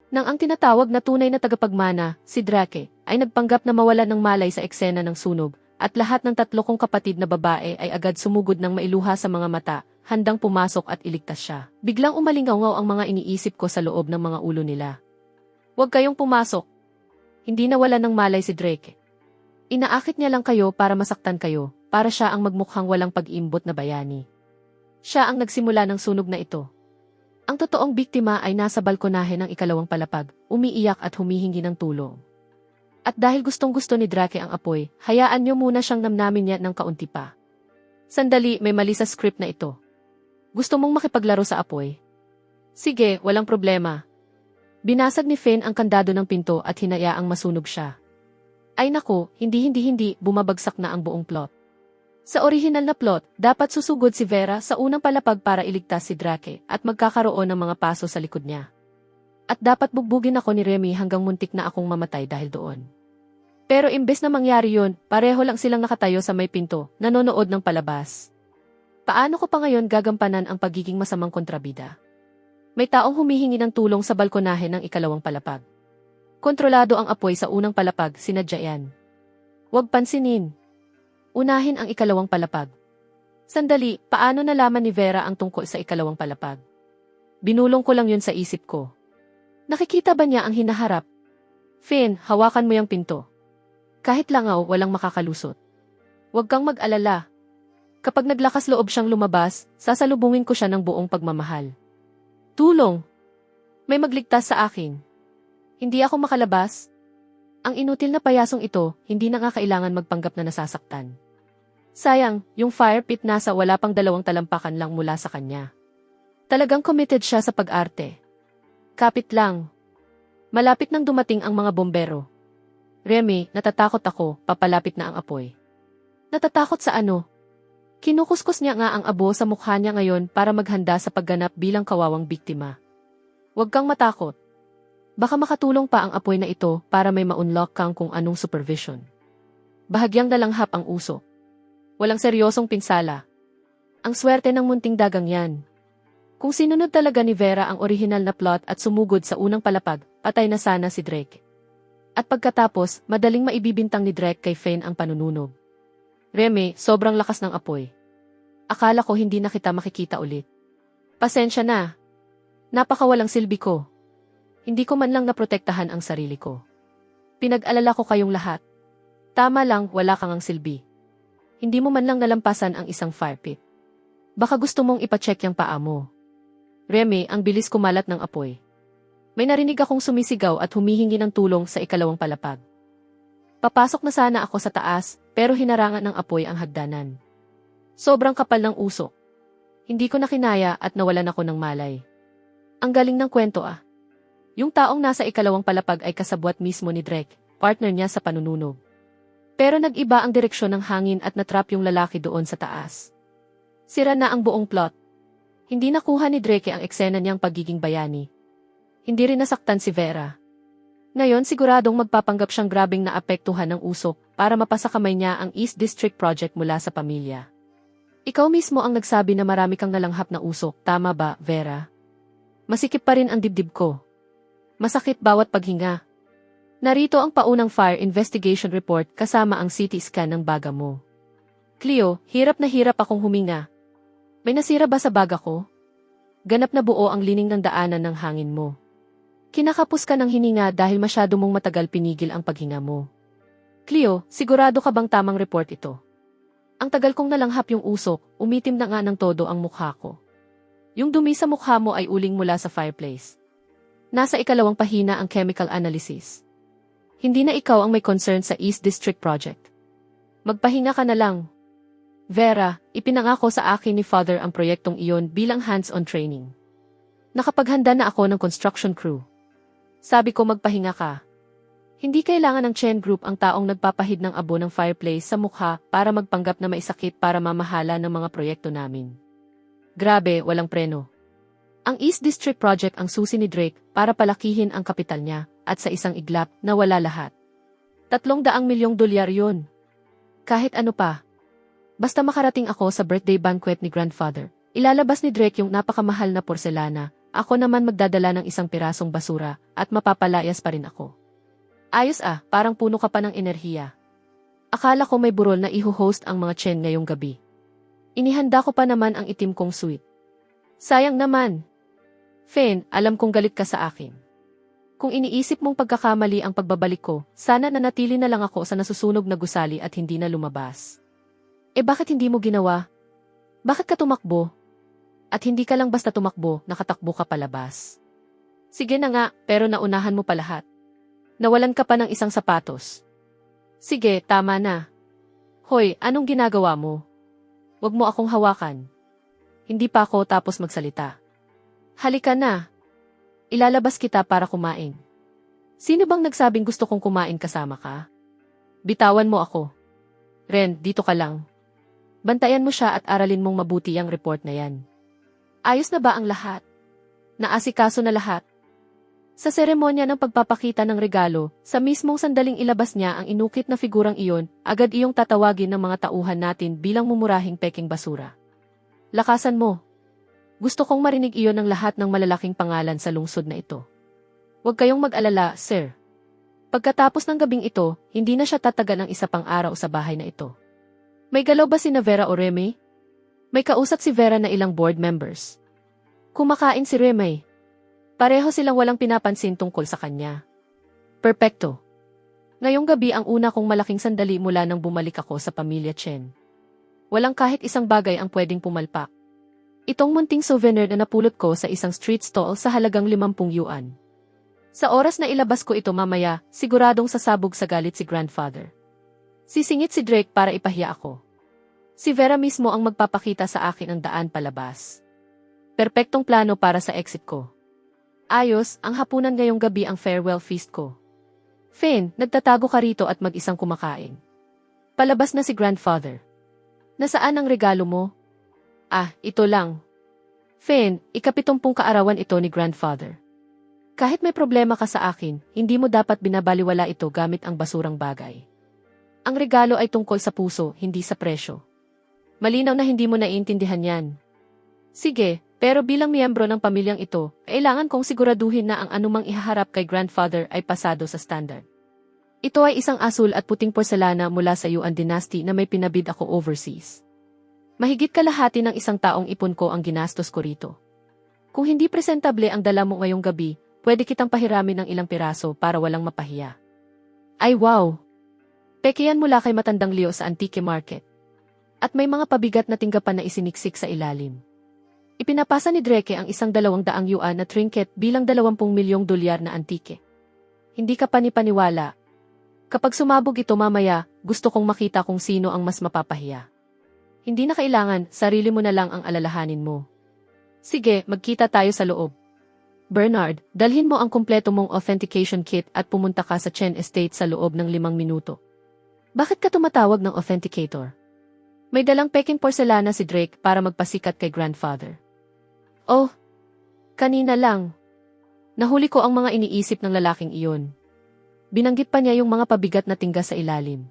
Nang ang tinatawag na tunay na tagapagmana, si Drake, ay nagpanggap na mawala ng malay sa eksena ng sunog, at lahat ng tatlo kong kapatid na babae ay agad sumugod ng mailuha sa mga mata, handang pumasok at iligtas siya. Biglang umalingaw ang mga iniisip ko sa loob ng mga ulo nila. Huwag kayong pumasok. Hindi nawala ng malay si Drake. Inaakit niya lang kayo para masaktan kayo, para siya ang magmukhang walang pag-iimbot na bayani. Siya ang nagsimula ng sunog na ito. Ang totoong biktima ay nasa balkonahe ng ikalawang palapag, umiiyak at humihingi ng tulong. At dahil gustong-gusto ni Drake ang apoy, hayaan niyo muna siyang namnamin niya ng kaunti pa. Sandali, may mali sa script na ito. Gusto mong makipaglaro sa apoy? Sige, walang problema. Binasag ni Finn ang kandado ng pinto at hinayaang masunog siya. Ay nako, hindi, bumabagsak na ang buong plot. Sa orihinal na plot, dapat susugod si Vera sa unang palapag para iligtas si Drake at magkakaroon ng mga paso sa likod niya. At dapat bugbugin ako ni Remy hanggang muntik na akong mamatay dahil doon. Pero imbes na mangyari yun, pareho lang silang nakatayo sa may pinto, nanonood ng palabas. Paano ko pa ngayon gagampanan ang pagiging masamang kontrabida? May taong humihingi ng tulong sa balkonahe ng ikalawang palapag. Kontrolado ang apoy sa unang palapag, sinadya yan. Huwag pansinin. Unahin ang ikalawang palapag. Sandali, paano nalaman ni Vera ang tungkol sa ikalawang palapag? Binulong ko lang yun sa isip ko. Nakikita ba niya ang hinaharap? Finn, hawakan mo yung pinto. Kahit langaw, walang makakalusot. Huwag kang mag-alala. Kapag naglakas loob siyang lumabas, sasalubungin ko siya ng buong pagmamahal. Tulong! May magligtas sa akin. Hindi ako makalabas. Ang inutil na payasong ito, hindi na nga kailangan magpanggap na nasasaktan. Sayang, yung fire pit nasa wala pang 2 talampakan lang mula sa kanya. Talagang committed siya sa pag-arte. Kapit lang. Malapit nang dumating ang mga bombero. Remy, natatakot ako, papalapit na ang apoy. Natatakot sa ano? Kinukuskus niya nga ang abo sa mukha niya ngayon para maghanda sa pagganap bilang kawawang biktima. Huwag kang matakot. Baka makatulong pa ang apoy na ito para may ma-unlock kang kung anong supervision. Bahagyang nalanghap ang usok. Walang seryosong pinsala. Ang swerte ng munting dagang yan. Kung sinunod talaga ni Vera ang orihinal na plot at sumugod sa unang palapag, patay na sana si Drake. At pagkatapos, madaling maibibintang ni Drake kay Finn ang panununog. Remy, sobrang lakas ng apoy. Akala ko hindi na kita makikita ulit. Pasensya na. Napakawalang silbi ko. Hindi ko man lang naprotektahan ang sarili ko. Pinag-alala ko kayong lahat. Tama lang, wala kang ang silbi. Hindi mo man lang nalampasan ang isang fire pit. Baka gusto mong ipacheck yung paa mo. Remy, ang bilis kumalat ng apoy. May narinig akong sumisigaw at humihingi ng tulong sa ikalawang palapag. Papasok na sana ako sa taas, pero hinarangan ng apoy ang hagdanan. Sobrang kapal ng usok. Hindi ko na kinaya at nawalan ako ng malay. Ang galing ng kwento ah. Yung taong nasa ikalawang palapag ay kasabwat mismo ni Drake, partner niya sa panununog. Pero nag-iba ang direksyon ng hangin at natrap yung lalaki doon sa taas. Sira na ang buong plot. Hindi nakuha ni Drake ang eksena niyang pagiging bayani. Hindi rin nasaktan si Vera. Ngayon siguradong magpapanggap siyang grabing naapektuhan ng usok para mapasa kamay niya ang East District Project mula sa pamilya. Ikaw mismo ang nagsabi na marami kang nalanghap na usok, tama ba, Vera? Masikip pa rin ang dibdib ko. Masakit bawat paghinga. Narito ang paunang fire investigation report kasama ang CT scan ng baga mo. Cleo, hirap na hirap akong huminga. May nasira ba sa baga ko? Ganap na buo ang lining ng daanan ng hangin mo. Kinakapos ka ng hininga dahil masyado mong matagal pinigil ang paghinga mo. Cleo, sigurado ka bang tamang report ito? Ang tagal kong nalanghap yung usok, umitim na nga ng todo ang mukha ko. Yung dumi sa mukha mo ay uling mula sa fireplace. Nasa ikalawang pahina ang chemical analysis. Hindi na ikaw ang may concern sa East District Project. Magpahinga ka na lang. Vera, ipinangako sa akin ni Father ang proyektong iyon bilang hands-on training. Nakapaghanda na ako ng construction crew. Sabi ko magpahinga ka. Hindi kailangan ng Chen Group ang taong nagpapahid ng abo ng fireplace sa mukha para magpanggap na maisakit para mamahala ng mga proyekto namin. Grabe, walang preno. Ang East District Project ang susi ni Drake para palakihin ang kapital niya at sa isang iglap nawala lahat. $300 milyong yun. Kahit ano pa. Basta makarating ako sa birthday banquet ni grandfather, ilalabas ni Drake yung napakamahal na porselana Ako naman magdadala ng isang pirasong basura at mapapalayas pa rin ako. Ayos parang puno ka pa ng enerhiya. Akala ko may burol na iho-host ang mga Chen ngayong gabi. Inihanda ko pa naman ang itim kong suite. Sayang naman. Fen, alam kong galit ka sa akin. Kung iniisip mong pagkakamali ang pagbabalik ko, sana nanatili na lang ako sa nasusunog na gusali at hindi na lumabas. Bakit hindi mo ginawa? Bakit ka tumakbo? At hindi ka lang basta tumakbo, nakatakbo ka palabas. Sige na nga, pero naunahan mo pa lahat. Nawalan ka pa ng isang sapatos. Sige, tama na. Hoy, anong ginagawa mo? Huwag mo akong hawakan. Hindi pa ako tapos magsalita. Halika na. Ilalabas kita para kumain. Sino bang nagsabing gusto kong kumain kasama ka? Bitawan mo ako. Ren, dito ka lang. Bantayan mo siya at aralin mong mabuti ang report na yan. Ayos na ba ang lahat? Naasikaso na lahat? Sa seremonya ng pagpapakita ng regalo, sa mismong sandaling ilabas niya ang inukit na figurang iyon, agad iyong tatawagin ng mga tauhan natin bilang mumurahing peking basura. Lakasan mo. Gusto kong marinig iyon ng lahat ng malalaking pangalan sa lungsod na ito. Huwag kayong mag-alala, sir. Pagkatapos ng gabing ito, hindi na siya tataga ng isa pang araw sa bahay na ito. May galaw ba si Vera o Remy? May kausap si Vera na ilang board members. Kumakain si Remy. Pareho silang walang pinapansin tungkol sa kanya. Perpekto. Ngayong gabi ang una kong malaking sandali mula nang bumalik ako sa pamilya Chen. Walang kahit isang bagay ang pwedeng pumalpak. Itong munting souvenir na napulot ko sa isang street stall sa halagang 50 yuan. Sa oras na ilabas ko ito mamaya, siguradong sasabog sa galit si grandfather. Sisingit si Drake para ipahiya ako. Si Vera mismo ang magpapakita sa akin ang daan palabas. Perpektong plano para sa exit ko. Ayos, ang hapunan ngayong gabi ang farewell feast ko. Fen, nagtatago ka rito at mag-isang kumakain. Palabas na si grandfather. Nasaan ang regalo mo? Ito lang. Fen, ika-70 kaarawan ito ni grandfather. Kahit may problema ka sa akin, hindi mo dapat binabaliwala ito gamit ang basurang bagay. Ang regalo ay tungkol sa puso, hindi sa presyo. Malinaw na hindi mo naiintindihan yan. Sige, pero bilang miyembro ng pamilyang ito, kailangan kong siguraduhin na ang anumang ihaharap kay grandfather ay pasado sa standard. Ito ay isang asul at puting porselana mula sa Yuan Dynasty na may pinabid ako overseas. Mahigit kalahati ng isang taong ipon ko ang ginastos ko rito. Kung hindi presentable ang dala mo ngayong gabi, pwede kitang pahiramin ng ilang piraso para walang mapahiya. Ay wow! Pekeyan mula kay Matandang Leo sa Antique Market. At may mga pabigat na tinggapan na isiniksik sa ilalim. Ipinapasa ni Drake ang isang 200 yuan na trinket bilang 20 milyong dolyar na antike. Hindi ka panipaniwala. Kapag sumabog ito mamaya, gusto kong makita kung sino ang mas mapapahiya. Hindi na kailangan, sarili mo na lang ang alalahanin mo. Sige, magkita tayo sa loob. Bernard, dalhin mo ang kumpleto mong authentication kit at pumunta ka sa Chen Estate sa loob ng 5 minuto. Bakit ka tumatawag ng authenticator? May dalang peking porselana si Drake para magpasikat kay grandfather. Oh, kanina lang. Nahuli ko ang mga iniisip ng lalaking iyon. Binanggit pa niya yung mga pabigat na tingga sa ilalim.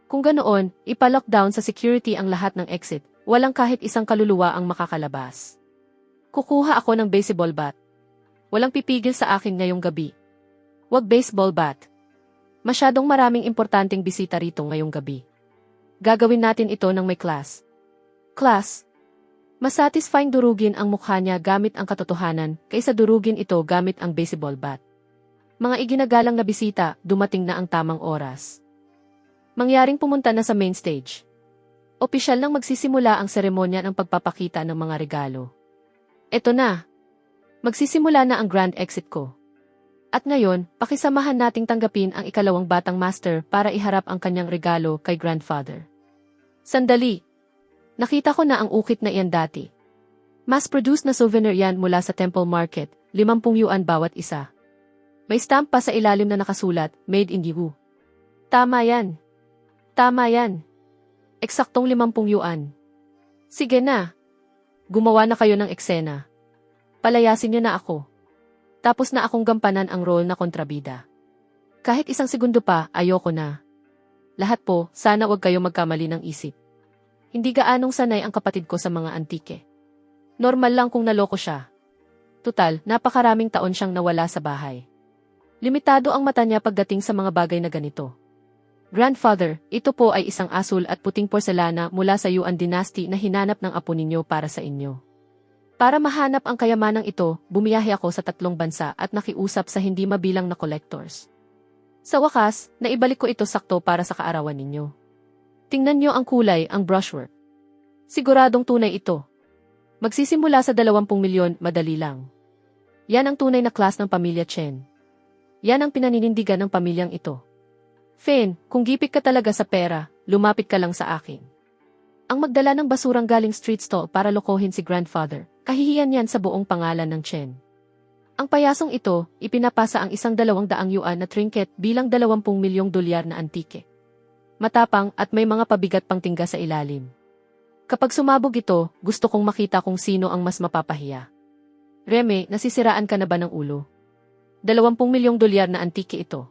Kung ganoon, ipa-lockdown sa security ang lahat ng exit, walang kahit isang kaluluwa ang makakalabas. Kukuha ako ng baseball bat. Walang pipigil sa akin ngayong gabi. Wag baseball bat. Masyadong maraming importanteng bisita rito ngayong gabi. Gagawin natin ito ng may class. Class? Mas satisfying durugin ang mukha niya gamit ang katotohanan kaysa durugin ito gamit ang baseball bat. Mga iginagalang na bisita, dumating na ang tamang oras. Mangyaring pumunta na sa main stage. Opisyal nang magsisimula ang seremonya ng pagpapakita ng mga regalo. Eto na. Magsisimula na ang grand exit ko. At ngayon, pakisamahan nating tanggapin ang ikalawang batang master para iharap ang kanyang regalo kay grandfather. Sandali. Nakita ko na ang ukit na iyan dati. Mass-produced na souvenir yan mula sa Temple Market, 50 yuan bawat isa. May stamp pa sa ilalim na nakasulat, Made in Yiwu. Tama yan. Tama yan. Eksaktong 50 yuan. Sige na. Gumawa na kayo ng eksena. Palayasin niyo na ako. Tapos na akong gampanan ang role na kontrabida. Kahit isang segundo pa, ayoko na. Lahat po, sana wag kayo magkamali ng isip. Hindi gaanong sanay ang kapatid ko sa mga antike. Normal lang kung naloko siya. Tutal, napakaraming taon siyang nawala sa bahay. Limitado ang mata niya pagdating sa mga bagay na ganito. Grandfather, ito po ay isang asul at puting porselana mula sa Yuan Dynasty na hinanap ng apo ninyo para sa inyo. Para mahanap ang kayamanang ito, bumiyahe ako sa 3 bansa at nakiusap sa hindi mabilang na collectors. Sa wakas, naibalik ko ito sakto para sa kaarawan ninyo. Tingnan niyo ang kulay, ang brushwork. Siguradong tunay ito. Magsisimula sa 20 milyon, madali lang. Yan ang tunay na class ng pamilya Chen. Yan ang pinaninindigan ng pamilyang ito. Fen, kung gipit ka talaga sa pera, lumapit ka lang sa akin. Ang magdala ng basurang galing street stall para lokohin si grandfather, kahihiyan yan sa buong pangalan ng Chen. Ang payasong ito, ipinapasa ang 100 yuan na trinket bilang 20 milyong dolyar na antike. Matapang at may mga pabigat pang tingga sa ilalim. Kapag sumabog ito, gusto kong makita kung sino ang mas mapapahiya. Reme, nasisiraan ka na ba ng ulo? 20 milyong dolyar na antike ito.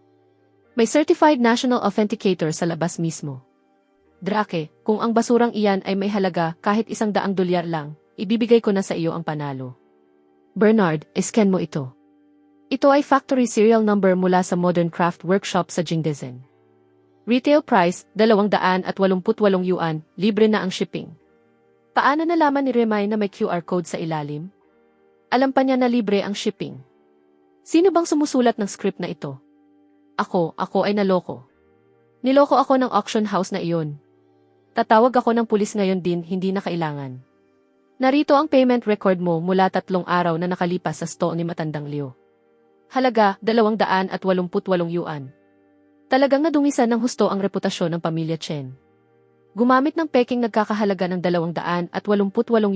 May certified national authenticator sa labas mismo. Drake, kung ang basurang iyan ay may halaga kahit 100 dolyar lang, ibibigay ko na sa iyo ang panalo. Bernard, scan mo ito. Ito ay factory serial number mula sa Modern Craft Workshop sa Jingdezhen. Retail price, 288 yuan, libre na ang shipping. Paano nalaman ni Remay na may QR code sa ilalim? Alam pa niya na libre ang shipping. Sino bang sumusulat ng script na ito? Ako ay naloko. Niloko ako ng auction house na iyon. Tatawag ako ng pulis ngayon din, hindi na kailangan. Narito ang payment record mo mula 3 araw na nakalipas sa store ni Matandang Leo. Halaga, 288 yuan. Talagang nadumisan ng husto ang reputasyon ng pamilya Chen. Gumamit ng peking nagkakahalaga ng 288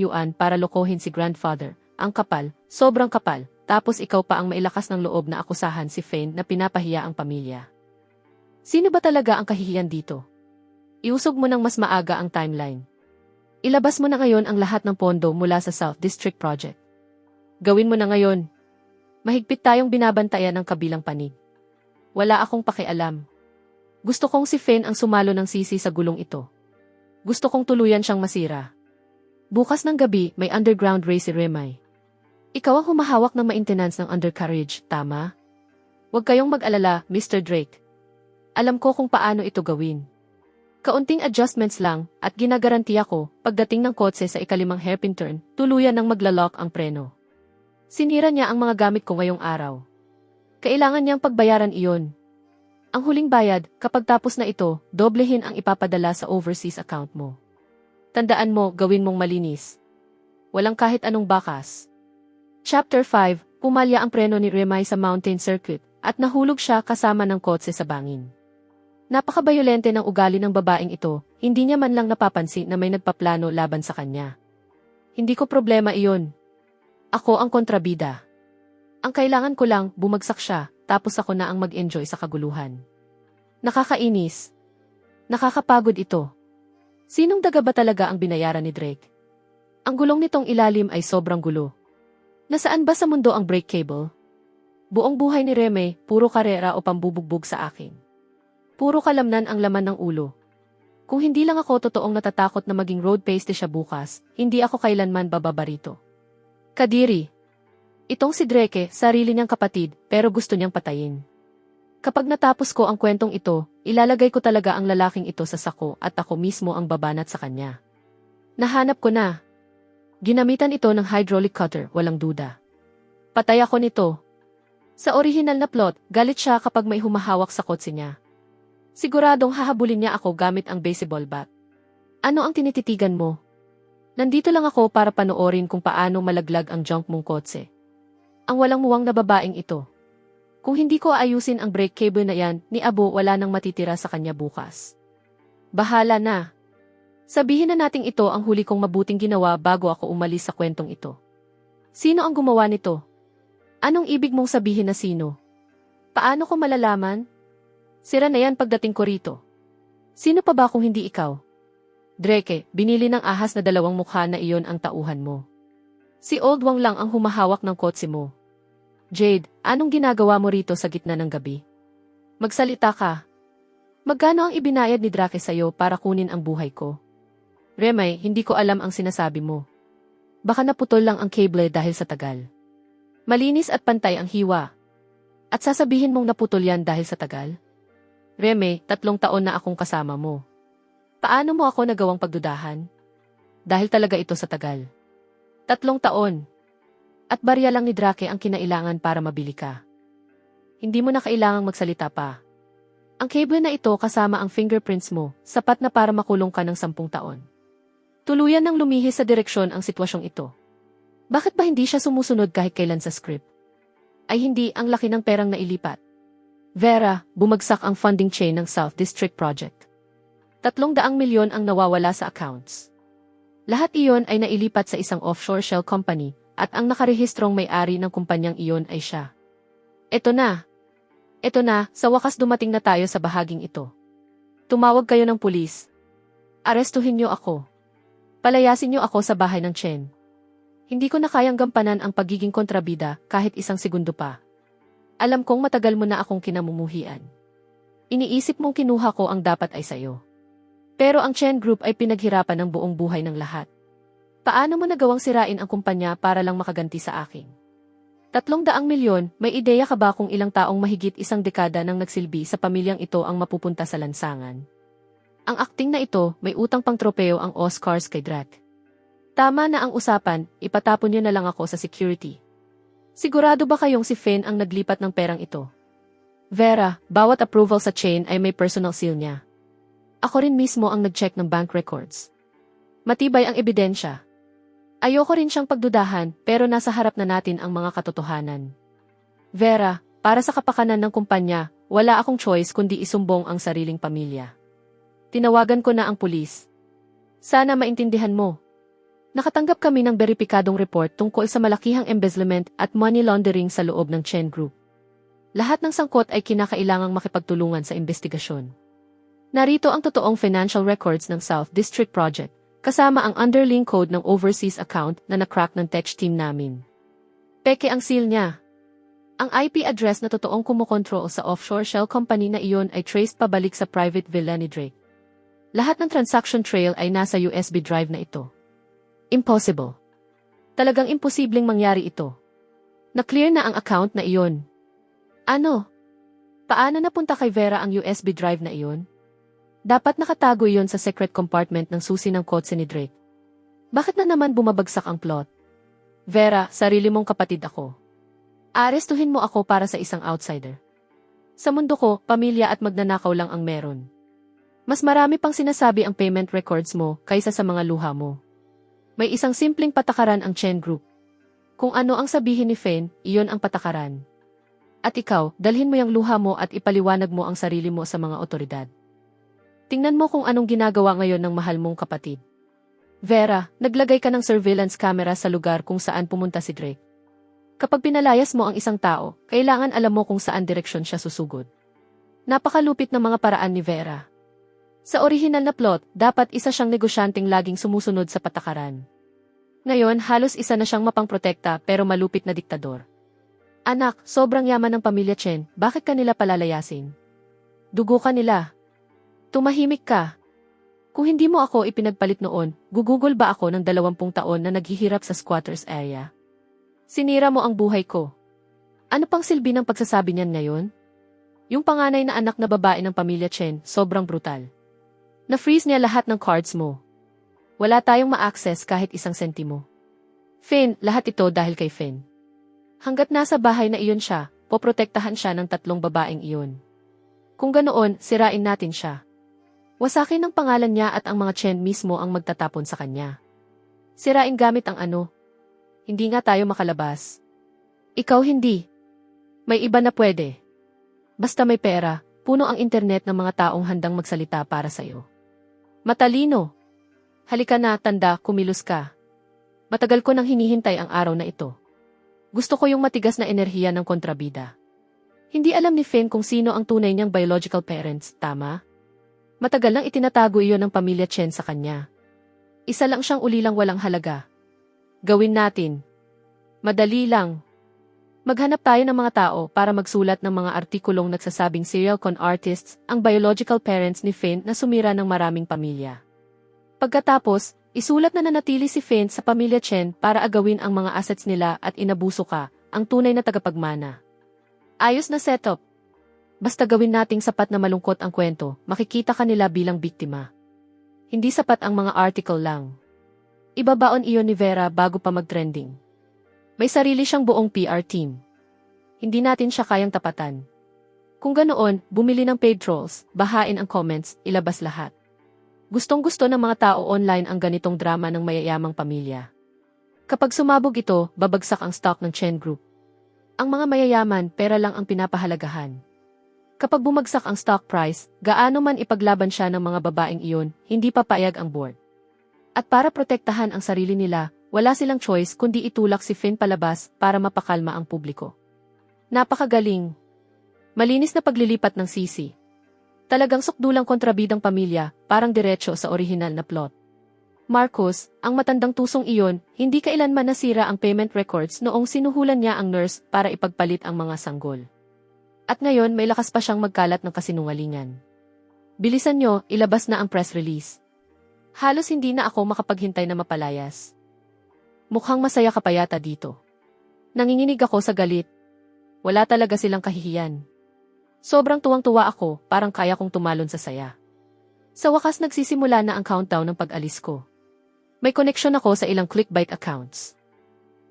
yuan para lokohin si grandfather. Ang kapal, sobrang kapal, tapos ikaw pa ang mailakas ng loob na akusahan si Fen na pinapahiya ang pamilya. Sino ba talaga ang kahihiyan dito? Iusog mo ng mas maaga ang timeline. Ilabas mo na ngayon ang lahat ng pondo mula sa South District Project. Gawin mo na ngayon. Mahigpit tayong binabantayan ng kabilang panig. Wala akong pakialam. Gusto kong si Fen ang sumalo ng sisi sa gulong ito. Gusto kong tuluyan siyang masira. Bukas ng gabi, may underground race si Remay. Ikaw ang humahawak ng maintenance ng undercarriage, tama? Huwag kayong mag-alala, Mr. Drake. Alam ko kung paano ito gawin. Kaunting adjustments lang, at ginagarantiya ko, pagdating ng kotse sa ikalimang hairpin turn, tuluyan ng maglalok ang preno. Sinira niya ang mga gamit ko ngayong araw. Kailangan niyang pagbayaran iyon. Ang huling bayad, kapag tapos na ito, doblehin ang ipapadala sa overseas account mo. Tandaan mo, gawin mong malinis. Walang kahit anong bakas. Chapter 5, pumalya ang preno ni Remay sa mountain circuit, at nahulog siya kasama ng kotse sa bangin. Napakabayolente ng ugali ng babaeng ito, hindi niya man lang napapansin na may nagpaplano laban sa kanya. Hindi ko problema iyon. Ako ang kontrabida. Ang kailangan ko lang, bumagsak siya, tapos ako na ang mag-enjoy sa kaguluhan. Nakakainis. Nakakapagod ito. Sinong daga ba talaga ang binayaran ni Drake? Ang gulong nitong ilalim ay sobrang gulo. Nasaan ba sa mundo ang brake cable? Buong buhay ni Reme, puro karera o pambubugbog sa akin. Puro kalamnan ang laman ng ulo. Kung hindi lang ako totoong natatakot na maging road paced siya bukas, hindi ako kailanman bababa rito. Kadiri. Itong si Drake, sarili niyang kapatid, pero gusto niyang patayin. Kapag natapos ko ang kwentong ito, ilalagay ko talaga ang lalaking ito sa sako at ako mismo ang babanat sa kanya. Nahanap ko na. Ginamitan ito ng hydraulic cutter, walang duda. Patay ako nito. Sa orihinal na plot, galit siya kapag may humahawak sa kotse niya. Siguradong hahabulin niya ako gamit ang baseball bat. Ano ang tinititigan mo? Nandito lang ako para panoorin kung paano malaglag ang junk mong kotse. Ang walang muwang na babaeng ito. Kung hindi ko ayusin ang brake cable na yan, ni Abo wala nang matitira sa kanya bukas. Bahala na. Sabihin na nating ito ang huli kong mabuting ginawa bago ako umalis sa kwentong ito. Sino ang gumawa nito? Anong ibig mong sabihin na sino? Paano ko malalaman? Sira na yan pagdating ko rito. Sino pa ba kung hindi ikaw? Drake, binili ng ahas na 2 mukha na iyon ang tauhan mo. Si Old Wang lang ang humahawak ng kotse mo. Jade, anong ginagawa mo rito sa gitna ng gabi? Magsalita ka. Magkano ang ibinayad ni Drake sa'yo para kunin ang buhay ko? Remay, hindi ko alam ang sinasabi mo. Baka naputol lang ang cable dahil sa tagal. Malinis at pantay ang hiwa. At sasabihin mong naputol yan dahil sa tagal? Reme, 3 taon na akong kasama mo. Paano mo ako nagawang pagdudahan? Dahil talaga ito sa tagal. 3 taon. At barya lang ni Drake ang kinailangan para mabili ka. Hindi mo na kailangang magsalita pa. Ang cable na ito kasama ang fingerprints mo, sapat na para makulong ka ng 10 taon. Tuluyan nang lumihis sa direksyon ang sitwasyong ito. Bakit ba hindi siya sumusunod kahit kailan sa script? Ay hindi ang laki ng perang nailipat. Vera, bumagsak ang funding chain ng South District Project. 300 milyon ang nawawala sa accounts. Lahat iyon ay nailipat sa isang offshore shell company at ang nakarehistrong may-ari ng kumpanyang iyon ay siya. Ito na. Ito na, sa wakas dumating na tayo sa bahaging ito. Tumawag kayo ng pulis. Arestuhin niyo ako. Palayasin niyo ako sa bahay ng Chen. Hindi ko na kayang gampanan ang pagiging kontrabida kahit 1 segundo pa. Alam kong matagal mo na akong kinamumuhian. Iniisip mong kinuha ko ang dapat ay sayo. Pero ang Chen Group ay pinaghirapan ng buong buhay ng lahat. Paano mo nagawang sirain ang kumpanya para lang makaganti sa akin? 300 milyon, may ideya ka ba kung ilang taong mahigit 1 dekada nang nagsilbi sa pamilyang ito ang mapupunta sa lansangan? Ang akting na ito, may utang pang tropeo ang Oscars kay Drake. Tama na ang usapan, ipatapon niyo na lang ako sa security. Sigurado ba kayong si Finn ang naglipat ng perang ito? Vera, bawat approval sa chain ay may personal seal niya. Ako rin mismo ang nag-check ng bank records. Matibay ang ebidensya. Ayoko rin siyang pagdudahan pero nasa harap na natin ang mga katotohanan. Vera, para sa kapakanan ng kumpanya, wala akong choice kundi isumbong ang sariling pamilya. Tinawagan ko na ang pulis. Sana maintindihan mo. Nakatanggap kami ng beripikadong report tungkol sa malakihang embezzlement at money laundering sa loob ng Chen Group. Lahat ng sangkot ay kinakailangang makipagtulungan sa investigasyon. Narito ang totoong financial records ng South District Project, kasama ang underlying code ng overseas account na na-crack ng tech team namin. Peke ang seal niya. Ang IP address na totoong kumokontrol sa offshore shell company na iyon ay traced pabalik sa private villa ni Drake. Lahat ng transaction trail ay nasa USB drive na ito. Impossible. Talagang imposibleng mangyari ito. Na-clear na ang account na iyon. Ano? Paano napunta kay Vera ang USB drive na iyon? Dapat nakatago iyon sa secret compartment ng susi ng kotse ni Drake. Bakit na naman bumabagsak ang plot? Vera, sarili mong kapatid ako. Arestuhin mo ako para sa isang outsider. Sa mundo ko, pamilya at magnanakaw lang ang meron. Mas marami pang sinasabi ang payment records mo kaysa sa mga luha mo. May isang simpleng patakaran ang Chen Group. Kung ano ang sabihin ni Finn, iyon ang patakaran. At ikaw, dalhin mo yung luha mo at ipaliwanag mo ang sarili mo sa mga otoridad. Tingnan mo kung anong ginagawa ngayon ng mahal mong kapatid. Vera, naglagay ka ng surveillance camera sa lugar kung saan pumunta si Drake. Kapag pinalayas mo ang isang tao, kailangan alam mo kung saan direksyon siya susugod. Napakalupit ng mga paraan ni Vera. Sa orihinal na plot, dapat isa siyang negosyanteng laging sumusunod sa patakaran. Ngayon, halos isa na siyang mapangprotekta pero malupit na diktador. Anak, sobrang yaman ng pamilya Chen, bakit kanila palalayasin? Dugo ka nila. Tumahimik ka. Kung hindi mo ako ipinagpalit noon, gugugol ba ako ng 20 taon na naghihirap sa squatters area? Sinira mo ang buhay ko. Ano pang silbi ng pagsasabi niyan ngayon? Yung panganay na anak na babae ng pamilya Chen, sobrang brutal. Na-freeze niya lahat ng cards mo. Wala tayong ma-access kahit 1 sentimo. Finn, lahat ito dahil kay Finn. Hanggat nasa bahay na iyon siya, poprotektahan siya ng 3 babaeng iyon. Kung ganoon, sirain natin siya. Wasakin ang pangalan niya at ang mga Chen mismo ang magtatapon sa kanya. Sirain gamit ang ano? Hindi nga tayo makalabas. Ikaw hindi. May iba na pwede. Basta may pera, puno ang internet ng mga taong handang magsalita para sa'yo. Matalino. Halika na, tanda, kumilos ka. Matagal ko nang hinihintay ang araw na ito. Gusto ko yung matigas na enerhiya ng kontrabida. Hindi alam ni Finn kung sino ang tunay niyang biological parents, tama? Matagal nang itinatago iyon ng pamilya Chen sa kanya. Isa lang siyang ulilang walang halaga. Gawin natin. Madali lang. Maghanap tayo ng mga tao para magsulat ng mga artikulong nagsasabing serial con artists ang biological parents ni Finn na sumira ng maraming pamilya. Pagkatapos, isulat na nanatili si Finn sa pamilya Chen para agawin ang mga assets nila at inabuso ka, ang tunay na tagapagmana. Ayos na setup. Basta gawin nating sapat na malungkot ang kwento, makikita ka nila bilang biktima. Hindi sapat ang mga article lang. Ibabaon iyon ni Vera bago pa mag-trending. May sarili siyang buong PR team. Hindi natin siya kayang tapatan. Kung ganoon, bumili ng paid trolls, bahain ang comments, ilabas lahat. Gustong-gusto ng mga tao online ang ganitong drama ng mayayamang pamilya. Kapag sumabog ito, babagsak ang stock ng Chen Group. Ang mga mayayaman, pera lang ang pinapahalagahan. Kapag bumagsak ang stock price, gaano man ipaglaban siya ng mga babaeng iyon, hindi papayag ang board. At para protektahan ang sarili nila, wala silang choice kundi itulak si Finn palabas para mapakalma ang publiko. Napakagaling. Malinis na paglilipat ng sisi. Talagang sukdulang kontrabidang pamilya, parang diretso sa orihinal na plot. Marcos, ang matandang tusong iyon, hindi kailanman nasira ang payment records noong sinuhulan niya ang nurse para ipagpalit ang mga sanggol. At ngayon may lakas pa siyang magkalat ng kasinungalingan. Bilisan nyo, ilabas na ang press release. Halos hindi na ako makapaghintay na mapalayas. Mukhang masaya ka pa yata dito. Nanginginig ako sa galit. Wala talaga silang kahihiyan. Sobrang tuwang-tuwa ako, parang kaya kong tumalon sa saya. Sa wakas nagsisimula na ang countdown ng pag-alis ko. May koneksyon ako sa ilang clickbait accounts.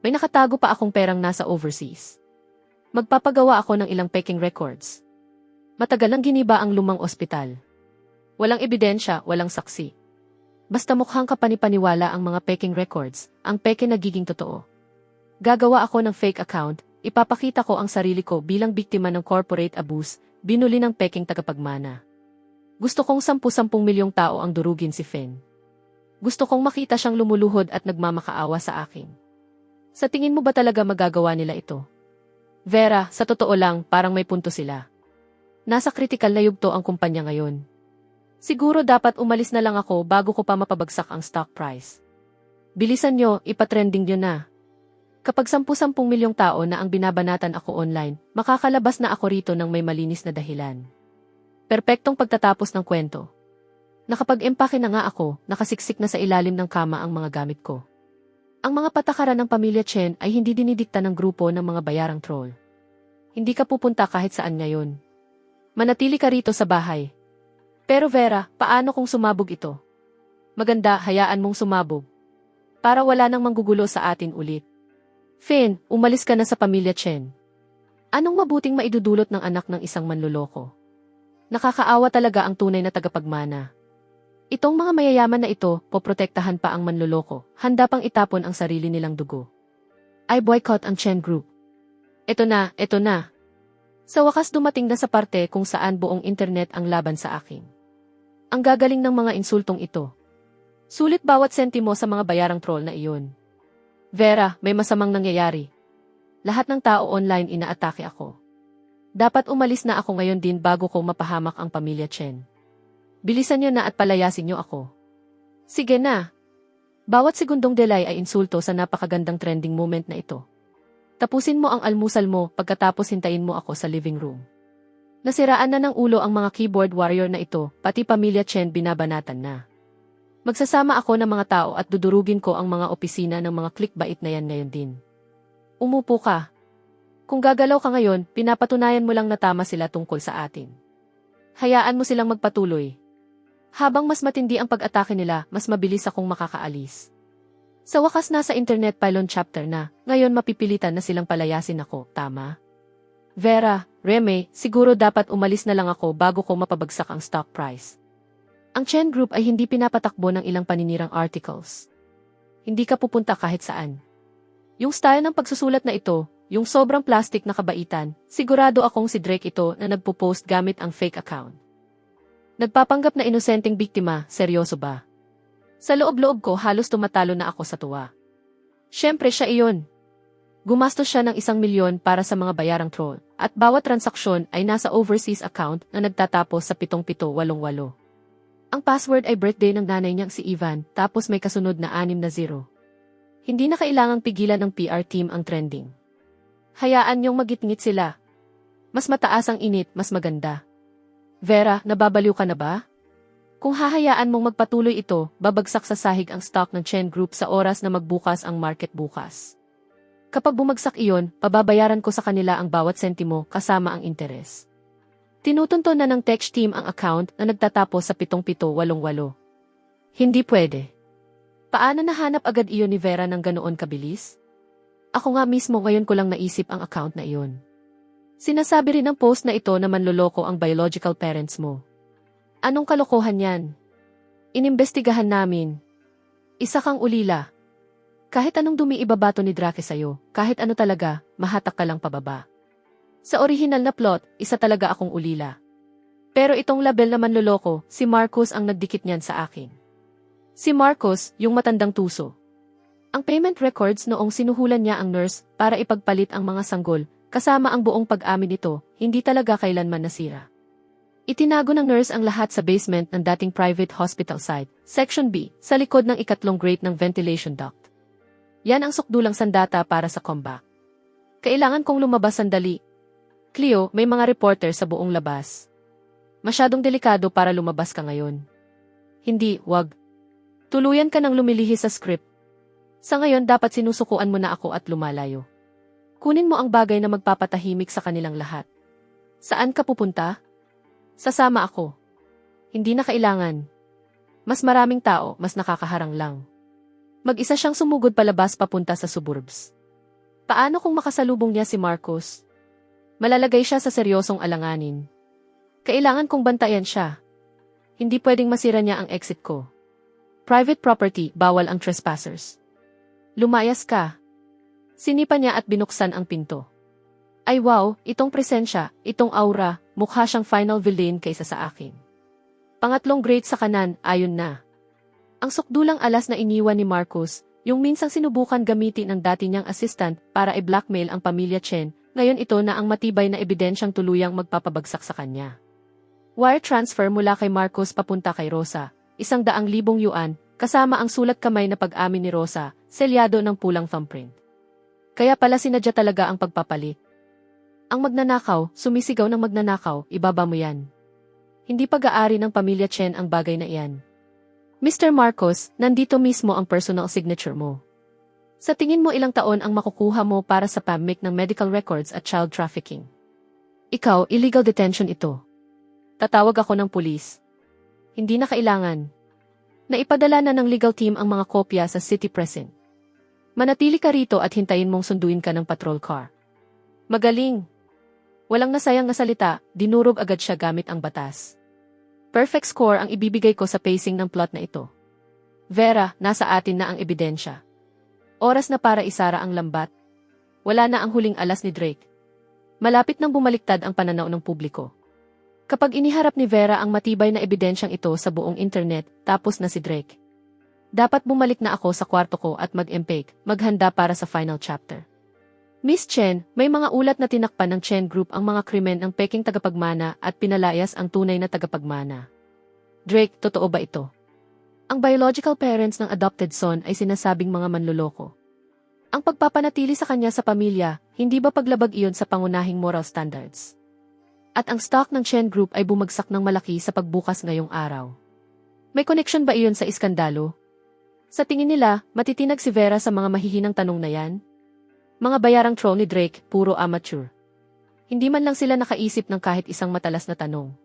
May nakatago pa akong perang nasa overseas. Magpapagawa ako ng ilang peking records. Matagal nang giniba ang lumang ospital. Walang ebidensya, walang saksi. Basta mukhang kapanipaniwala ang mga peking records, ang peke nagiging totoo. Gagawa ako ng fake account, ipapakita ko ang sarili ko bilang biktima ng corporate abuse, binuli ng peking tagapagmana. Gusto kong 10 milyong tao ang durugin si Finn. Gusto kong makita siyang lumuluhod at nagmamakaawa sa akin. Sa tingin mo ba talaga magagawa nila ito? Vera, sa totoo lang, parang may punto sila. Nasa kritikal na yugto ang kumpanya ngayon. Siguro dapat umalis na lang ako bago ko pa mapabagsak ang stock price. Bilisan nyo, ipatrending nyo na. Kapag 10 milyong tao na ang binabanatan ako online, makakalabas na ako rito ng may malinis na dahilan. Perpektong pagtatapos ng kwento. Nakapag-empake na nga ako, nakasiksik na sa ilalim ng kama ang mga gamit ko. Ang mga patakaran ng pamilya Chen ay hindi dinidikta ng grupo ng mga bayarang troll. Hindi ka pupunta kahit saan ngayon. Manatili ka rito sa bahay. Pero Vera, paano kung sumabog ito? Maganda, hayaan mong sumabog. Para wala nang manggugulo sa atin ulit. Finn, umalis ka na sa pamilya Chen. Anong mabuting maidudulot ng anak ng isang manloloko? Nakakaawa talaga ang tunay na tagapagmana. Itong mga mayayaman na ito, poprotektahan pa ang manloloko, handa pang itapon ang sarili nilang dugo. I boycott ang Chen Group. Ito na, ito na. Sa wakas dumating na sa parte kung saan buong internet ang laban sa akin. Ang gagaling ng mga insultong ito. Sulit bawat sentimo sa mga bayarang troll na iyon. Vera, may masamang nangyayari. Lahat ng tao online inaatake ako. Dapat umalis na ako ngayon din bago ko mapahamak ang pamilya Chen. Bilisan nyo na at palayasin nyo ako. Sige na. Bawat segundong delay ay insulto sa napakagandang trending moment na ito. Tapusin mo ang almusal mo pagkatapos hintayin mo ako sa living room. Nasiraan na ng ulo ang mga keyboard warrior na ito, pati pamilya Chen binabanatan na. Magsasama ako ng mga tao at dudurugin ko ang mga opisina ng mga clickbait na yan ngayon din. Umupo ka. Kung gagalaw ka ngayon, pinapatunayan mo lang na tama sila tungkol sa atin. Hayaan mo silang magpatuloy. Habang mas matindi ang pag-atake nila, mas mabilis akong makakaalis. Sa wakas nasa internet pylon chapter na, ngayon mapipilitan na silang palayasin ako, tama? Vera, Reme, siguro dapat umalis na lang ako bago ko mapabagsak ang stock price. Ang Chen Group ay hindi pinapatakbo ng ilang paninirang articles. Hindi ka pupunta kahit saan. Yung style ng pagsusulat na ito, yung sobrang plastic na kabaitan, sigurado akong si Drake ito na nagpo-post gamit ang fake account. Nagpapanggap na inosenteng biktima, seryoso ba? Sa loob-loob ko halos tumatalo na ako sa tuwa. Siyempre siya iyon. Gumastos siya ng 1 milyon para sa mga bayarang troll, at bawat transaksyon ay nasa overseas account na nagtatapos sa 7788. Ang password ay birthday ng nanay niyang si Ivan, tapos may kasunod na 6 na 0. Hindi na kailangang pigilan ng PR team ang trending. Hayaan niyong magitngit sila. Mas mataas ang init, mas maganda. Vera, nababaliw ka na ba? Kung hahayaan mong magpatuloy ito, babagsak sa sahig ang stock ng Chen Group sa oras na magbukas ang market bukas. Kapag bumagsak iyon, pababayaran ko sa kanila ang bawat sentimo kasama ang interes. Tinutunto na ng tech team ang account na nagtatapos sa 7788. Hindi pwede. Paano nahanap agad iyon ni Vera ng ganoon kabilis? Ako nga mismo ngayon ko lang naisip ang account na iyon. Sinasabi rin ng post na ito na manloloko ang biological parents mo. Anong kalokohan yan? Inimbestigahan namin. Isa kang ulila. Kahit anong dumi ibabato ni Drake sa'yo, kahit ano talaga, mahatak ka lang pababa. Sa orihinal na plot, isa talaga akong ulila. Pero itong label na manloloko, si Marcos ang nagdikit niyan sa akin. Si Marcos, yung matandang tuso. Ang payment records noong sinuhulan niya ang nurse para ipagpalit ang mga sanggol, kasama ang buong pag-amin nito, hindi talaga kailanman nasira. Itinago ng nurse ang lahat sa basement ng dating private hospital site, Section B, sa likod ng ikatlong grate ng ventilation duct. Yan ang sukdulang sandata para sa comeback. Kailangan kong lumabas sandali. Cleo, may mga reporter sa buong labas. Masyadong delikado para lumabas ka ngayon. Hindi, wag. Tuluyan ka nang lumilihi sa script. Sa ngayon dapat sinusukuan mo na ako at lumalayo. Kunin mo ang bagay na magpapatahimik sa kanilang lahat. Saan ka pupunta? Sasama ako. Hindi na kailangan. Mas maraming tao, mas nakakaharang lang. Mag-isa siyang sumugod palabas papunta sa suburbs. Paano kung makasalubong niya si Marcos? Malalagay siya sa seryosong alanganin. Kailangan kong bantayan siya. Hindi pwedeng masira niya ang exit ko. Private property, bawal ang trespassers. Lumayas ka. Sinipa niya at binuksan ang pinto. Ay wow, itong presensya, itong aura, mukha siyang final villain kaysa sa akin. Pangatlong grade sa kanan, ayon na. Ang sukdulang alas na iniwan ni Marcos, yung minsang sinubukan gamitin ng dati niyang assistant para i-blackmail ang pamilya Chen, ngayon ito na ang matibay na ebidensyang tuluyang magpapabagsak sa kanya. Wire transfer mula kay Marcos papunta kay Rosa, 100,000 yuan, kasama ang sulat kamay na pag-amin ni Rosa, selyado ng pulang thumbprint. Kaya pala sinadya talaga ang pagpapalit. Ang magnanakaw, sumisigaw ng magnanakaw, ibaba mo yan. Hindi pag-aari ng pamilya Chen ang bagay na iyan. Mr. Marcos, nandito mismo ang personal signature mo. Sa tingin mo ilang taon ang makukuha mo para sa pammic ng medical records at child trafficking? Ikaw, illegal detention ito. Tatawag ako ng pulis. Hindi na kailangan. Naipadala na ng legal team ang mga kopya sa city precinct. Manatili ka rito at hintayin mong sunduin ka ng patrol car. Magaling. Walang nasayang na salita, dinurog agad siya gamit ang batas. Perfect score ang ibibigay ko sa pacing ng plot na ito. Vera, nasa atin na ang ebidensya. Oras na para isara ang lambat. Wala na ang huling alas ni Drake. Malapit nang bumaliktad ang pananaw ng publiko. Kapag iniharap ni Vera ang matibay na ebidensyang ito sa buong internet, tapos na si Drake. Dapat bumalik na ako sa kwarto ko at mag-empake, maghanda para sa final chapter. Miss Chen, may mga ulat na tinakpan ng Chen Group ang mga krimen ng peking tagapagmana at pinalayas ang tunay na tagapagmana. Drake, totoo ba ito? Ang biological parents ng adopted son ay sinasabing mga manloloko. Ang pagpapanatili sa kanya sa pamilya, hindi ba paglabag iyon sa pangunahing moral standards? At ang stock ng Chen Group ay bumagsak ng malaki sa pagbukas ngayong araw. May connection ba iyon sa iskandalo? Sa tingin nila, matitinag si Vera sa mga mahihinang tanong na yan? Mga bayarang troll ni Drake, puro amateur. Hindi man lang sila nakaisip ng kahit isang matalas na tanong.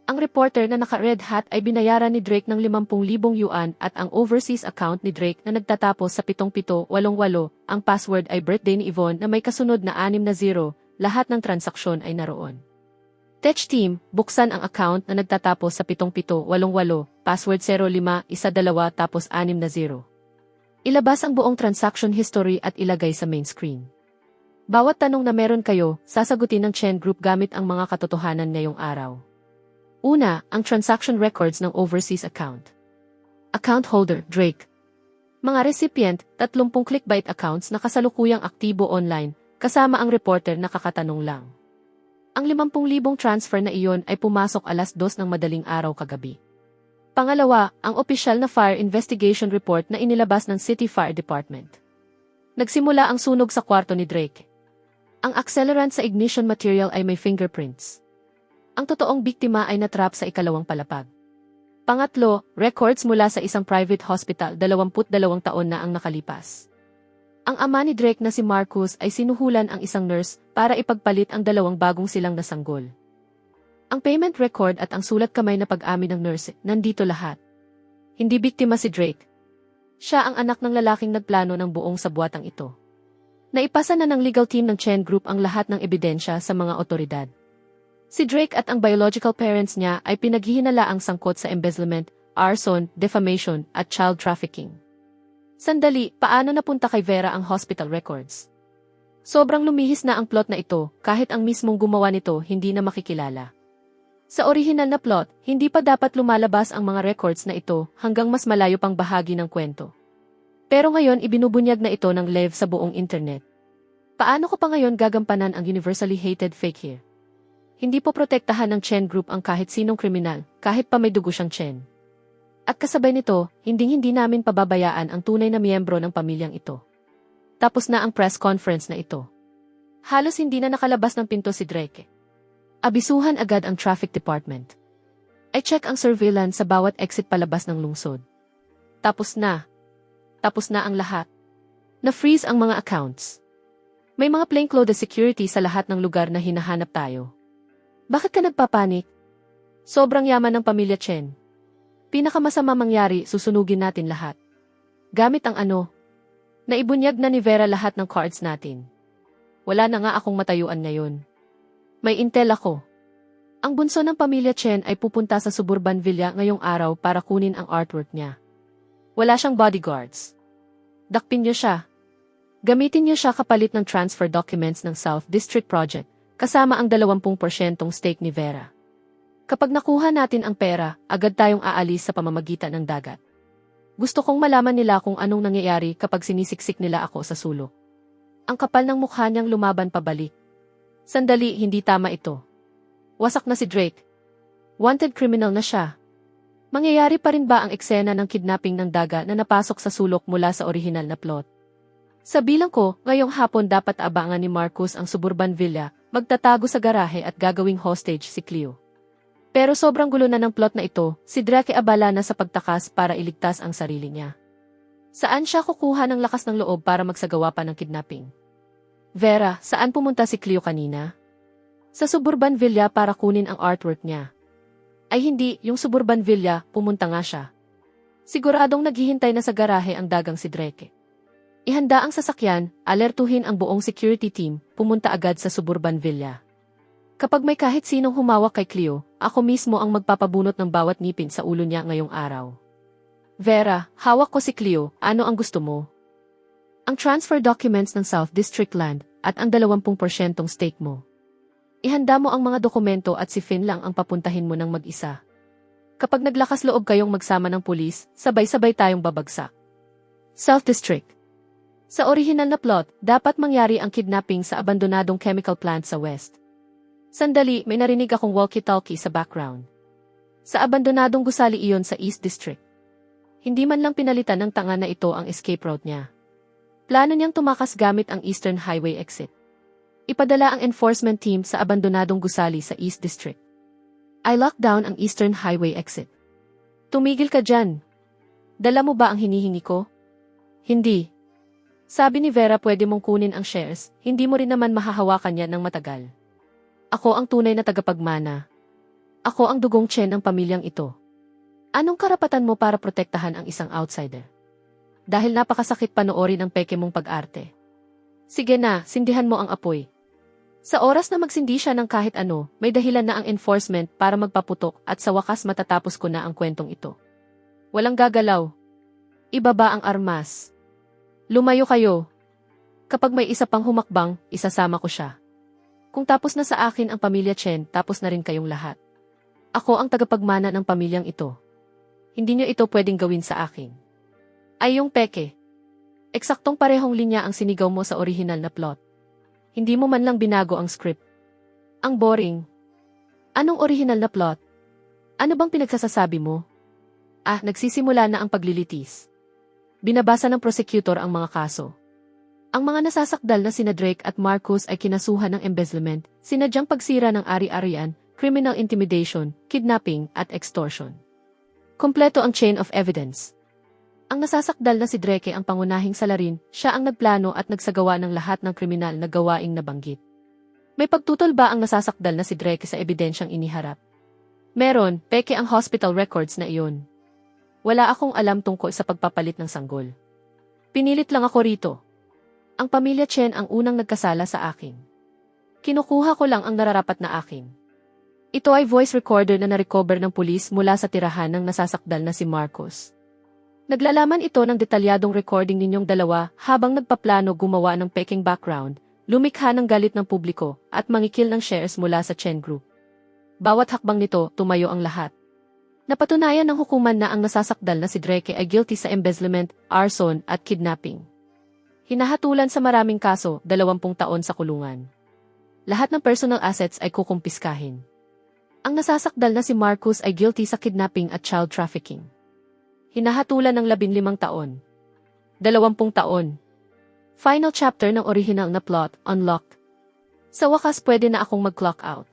Ang reporter na naka-red hat ay binayaran ni Drake ng 50,000 yuan at ang overseas account ni Drake na nagtatapos sa 7788, ang password ay birthday ni Yvonne na may kasunod na 6 na 0, lahat ng transaksyon ay naroon. Tech team, buksan ang account na nagtatapos sa 7788, password 0512 tapos 6 na 0. Ilabas ang buong transaction history at ilagay sa main screen. Bawat tanong na meron kayo, sasagutin ng Chen Group gamit ang mga katotohanan ngayong araw. Una, ang transaction records ng overseas account. Account holder, Drake. Mga recipient, 30 clickbait accounts na kasalukuyang aktibo online, kasama ang reporter na kakatanong lang. Ang 50,000 transfer na iyon ay pumasok alas 2 ng madaling araw kagabi. Pangalawa, ang opisyal na fire investigation report na inilabas ng City Fire Department. Nagsimula ang sunog sa kwarto ni Drake. Ang accelerant sa ignition material ay may fingerprints. Ang totoong biktima ay natrap sa ikalawang palapag. Pangatlo, records mula sa isang private hospital 22 taon na ang nakalipas. Ang ama ni Drake na si Marcus ay sinuhulan ang isang nurse para ipagpalit ang dalawang bagong silang nasanggol. Ang payment record at ang sulat kamay na pag-amin ng nurse, nandito lahat. Hindi biktima si Drake. Siya ang anak ng lalaking nagplano ng buong sabuatang ito. Naipasa na ng legal team ng Chen Group ang lahat ng ebidensya sa mga otoridad. Si Drake at ang biological parents niya ay pinaghihinalaang sangkot sa embezzlement, arson, defamation, at child trafficking. Sandali, paano napunta kay Vera ang hospital records? Sobrang lumihis na ang plot na ito, kahit ang mismong gumawa nito hindi na makikilala. Sa orihinal na plot, hindi pa dapat lumalabas ang mga records na ito hanggang mas malayo pang bahagi ng kwento. Pero ngayon ibinubunyag na ito ng Lev sa buong internet. Paano ko pa ngayon gagampanan ang universally hated fake here? Hindi po protektahan ng Chen Group ang kahit sinong kriminal, kahit pa may dugo siyang Chen. At kasabay nito, hindi namin pababayaan ang tunay na miyembro ng pamilyang ito. Tapos na ang press conference na ito. Halos hindi na nakalabas ng pinto si Drake. Abisuhan agad ang traffic department. I-check ang surveillance sa bawat exit palabas ng lungsod. Tapos na ang lahat. Na-freeze ang mga accounts. May mga plainclothes security sa lahat ng lugar na hinahanap tayo. Bakit ka nagpapanik? Sobrang yaman ng pamilya Chen. Pinakamasama mangyari, susunugin natin lahat. Gamit ang naibunyag na ni Vera lahat ng cards natin. Wala na nga akong matayuan ngayon. May intel ako. Ang bunso ng pamilya Chen ay pupunta sa Suburban Villa ngayong araw para kunin ang artwork niya. Wala siyang bodyguards. Dakpin niyo siya. Gamitin niyo siya kapalit ng transfer documents ng South District Project, kasama ang 20% stake ni Vera. Kapag nakuha natin ang pera, agad tayong aalis sa pamamagitan ng dagat. Gusto kong malaman nila kung anong nangyayari kapag sinisiksik nila ako sa sulok. Ang kapal ng mukha niyang lumaban pabalik. Sandali, hindi tama ito. Wasak na si Drake. Wanted criminal na siya. Mangyayari pa rin ba ang eksena ng kidnapping ng daga na napasok sa sulok mula sa orihinal na plot? Sa bilang ko, ngayong hapon dapat abangan ni Marcus ang Suburban Villa, magtatago sa garahe at gagawing hostage si Cleo. Pero sobrang gulo na ng plot na ito, si Drake abala na sa pagtakas para iligtas ang sarili niya. Saan siya kukuha ng lakas ng loob para magsagawa pa ng kidnapping? Vera, saan pumunta si Cleo kanina? Sa Suburban Villa para kunin ang artwork niya. Ay hindi, yung Suburban Villa, pumunta nga siya. Siguradong naghihintay na sa garahe ang dagang si Drake. Ihanda ang sasakyan, alertuhin ang buong security team, pumunta agad sa Suburban Villa. Kapag may kahit sinong humawak kay Cleo, ako mismo ang magpapabunot ng bawat ngipin sa ulo niya ngayong araw. Vera, hawak ko si Cleo, ano ang gusto mo? Ang transfer documents ng South District Land at ang 20% stake mo. Ihanda mo ang mga dokumento at si Finn lang ang papuntahin mo ng mag-isa. Kapag naglakas loob kayong magsama ng pulis, sabay-sabay tayong babagsak. South District. Sa orihinal na plot, dapat mangyari ang kidnapping sa abandonadong chemical plant sa west. Sandali, may narinig akong walkie-talkie sa background. Sa abandonadong gusali iyon sa East District. Hindi man lang pinalitan ng tanga na ito ang escape route niya. Plano niyang tumakas gamit ang Eastern Highway exit. Ipadala ang enforcement team sa abandonadong gusali sa East District. I locked down ang Eastern Highway exit. Tumigil ka dyan. Dala mo ba ang hinihingi ko? Hindi. Sabi ni Vera pwede mong kunin ang shares, hindi mo rin naman mahahawakan yan ng matagal. Ako ang tunay na tagapagmana. Ako ang dugong Chen ng pamilyang ito. Anong karapatan mo para protektahan ang isang outsider? Dahil napakasakit panoorin ang peke mong pag-arte. Sige na, sindihan mo ang apoy. Sa oras na magsindi siya ng kahit ano, may dahilan na ang enforcement para magpaputok at sa wakas matatapos ko na ang kwentong ito. Walang gagalaw. Ibaba ang armas. Lumayo kayo. Kapag may isa pang humakbang, isasama ko siya. Kung tapos na sa akin ang pamilya Chen, tapos na rin kayong lahat. Ako ang tagapagmana ng pamilyang ito. Hindi nyo ito pwedeng gawin sa akin. Ay yung peke. Eksaktong parehong linya ang sinigaw mo sa orihinal na plot. Hindi mo man lang binago ang script. Ang boring. Anong orihinal na plot? Ano bang pinagsasasabi mo? Nagsisimula na ang paglilitis. Binabasa ng prosecutor ang mga kaso. Ang mga nasasakdal na sina Drake at Marcus ay kinasuhan ng embezzlement, sinadyang pagsira ng ari-arian, criminal intimidation, kidnapping, at extortion. Kompleto ang chain of evidence. Ang nasasakdal na si Drake ang pangunahing salarin, siya ang nagplano at nagsagawa ng lahat ng kriminal na gawaing nabanggit. May pagtutol ba ang nasasakdal na si Drake sa ebidensyang iniharap? Meron, peke ang hospital records na iyon. Wala akong alam tungkol sa pagpapalit ng sanggol. Pinilit lang ako rito. Ang pamilya Chen ang unang nagkasala sa akin. Kinukuha ko lang ang nararapat na akin. Ito ay voice recorder na na-recover ng pulis mula sa tirahan ng nasasakdal na si Marcos. Naglalaman ito ng detalyadong recording ninyong dalawa habang nagpaplano gumawa ng peking background, lumikha ng galit ng publiko, at mangikil ng shares mula sa Chen Group. Bawat hakbang nito, tumayo ang lahat. Napatunayan ng hukuman na ang nasasakdal na si Drake ay guilty sa embezzlement, arson, at kidnapping. Hinahatulan sa maraming kaso, 20 taon sa kulungan. Lahat ng personal assets ay kukumpiskahin. Ang nasasakdal na si Marcos ay guilty sa kidnapping at child trafficking. Hinahatulan ng 15 taon. 20 taon. Final chapter ng original na plot, unlocked. Sa wakas pwede na akong mag-clock out.